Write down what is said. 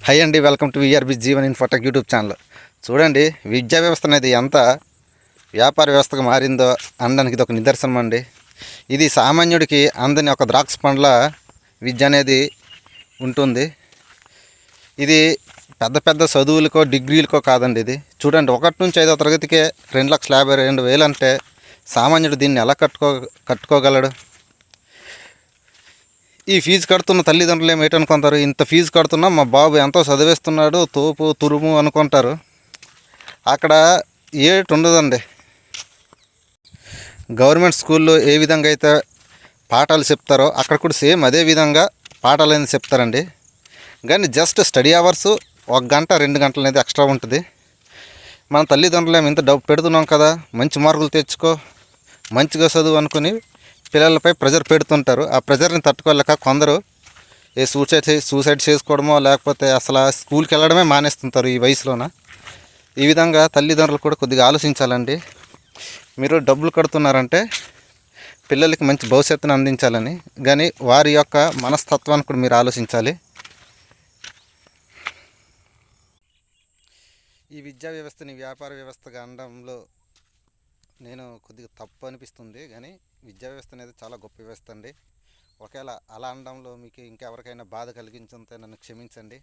High అండి, welcome to VRB Jeevan Infotech YouTube channel. చూడండి, విద్యా వ్యవస్థ అనేది ఎంత వ్యాపార వ్యవస్థగా మారిందో అనడానికి ఇది ఒక నిదర్శనం అండి. ఇది సామాన్యుడికి అందని ఒక ద్రాక్ష పండ్ల విద్య అనేది ఉంటుంది. ఇది పెద్ద పెద్ద చదువులకో డిగ్రీలకో కాదండి. ఇది చూడండి, 1 నుంచి 5వ తరగతికే 2,52,000 అంటే సామాన్యుడు దీన్ని ఎలా కట్టుకోగలడు? ఈ ఫీజు కడుతున్న తల్లిదండ్రులు ఏమిటనుకుంటారు, ఇంత ఫీజు కడుతున్నా మా బాబు ఎంతో చదివేస్తున్నాడు, తోపు తురుము అనుకుంటారు. అక్కడ ఏటి ఉండదండి. గవర్నమెంట్ స్కూల్లో ఏ విధంగా అయితే పాఠాలు చెప్తారో అక్కడ కూడా సేమ్ అదే విధంగా పాఠాలు అనేది చెప్తారండి. కానీ జస్ట్ స్టడీ అవర్సు 1 గంట 2 గంటలు అనేది ఎక్స్ట్రా ఉంటుంది. మన తల్లిదండ్రులు ఏమి ఇంత డబ్బు పెడుతున్నాం కదా, మంచి మార్కులు తెచ్చుకో, మంచిగా చదువు అనుకుని పిల్లలపై ప్రెజర్ పెడుతుంటారు. ఆ ప్రెజర్ని తట్టుకోలేక కొందరు సూసైడ్ చేసుకోవడమో లేకపోతే అసలు స్కూల్కి వెళ్ళడమే మానేస్తుంటారు ఈ వయసులోన. ఈ విధంగా తల్లిదండ్రులు కూడా కొద్దిగా ఆలోచించాలండి. మీరు డబ్బులు కడుతున్నారంటే పిల్లలకి మంచి భవిష్యత్తును అందించాలని, కానీ వారి యొక్క మనస్తత్వాన్ని కూడా మీరు ఆలోచించాలి. ఈ విద్యా వ్యవస్థని వ్యాపార వ్యవస్థగా అనడంలో నేను కొద్దిగా తప్పు అనిపిస్తుంది. కానీ విద్యా వ్యవస్థ అనేది చాలా గొప్ప వ్యవస్థ అండి. ఒకవేళ అలా అనడంలో మీకు ఇంకెవరికైనా బాధ కలిగించుంటే నన్ను క్షమించండి.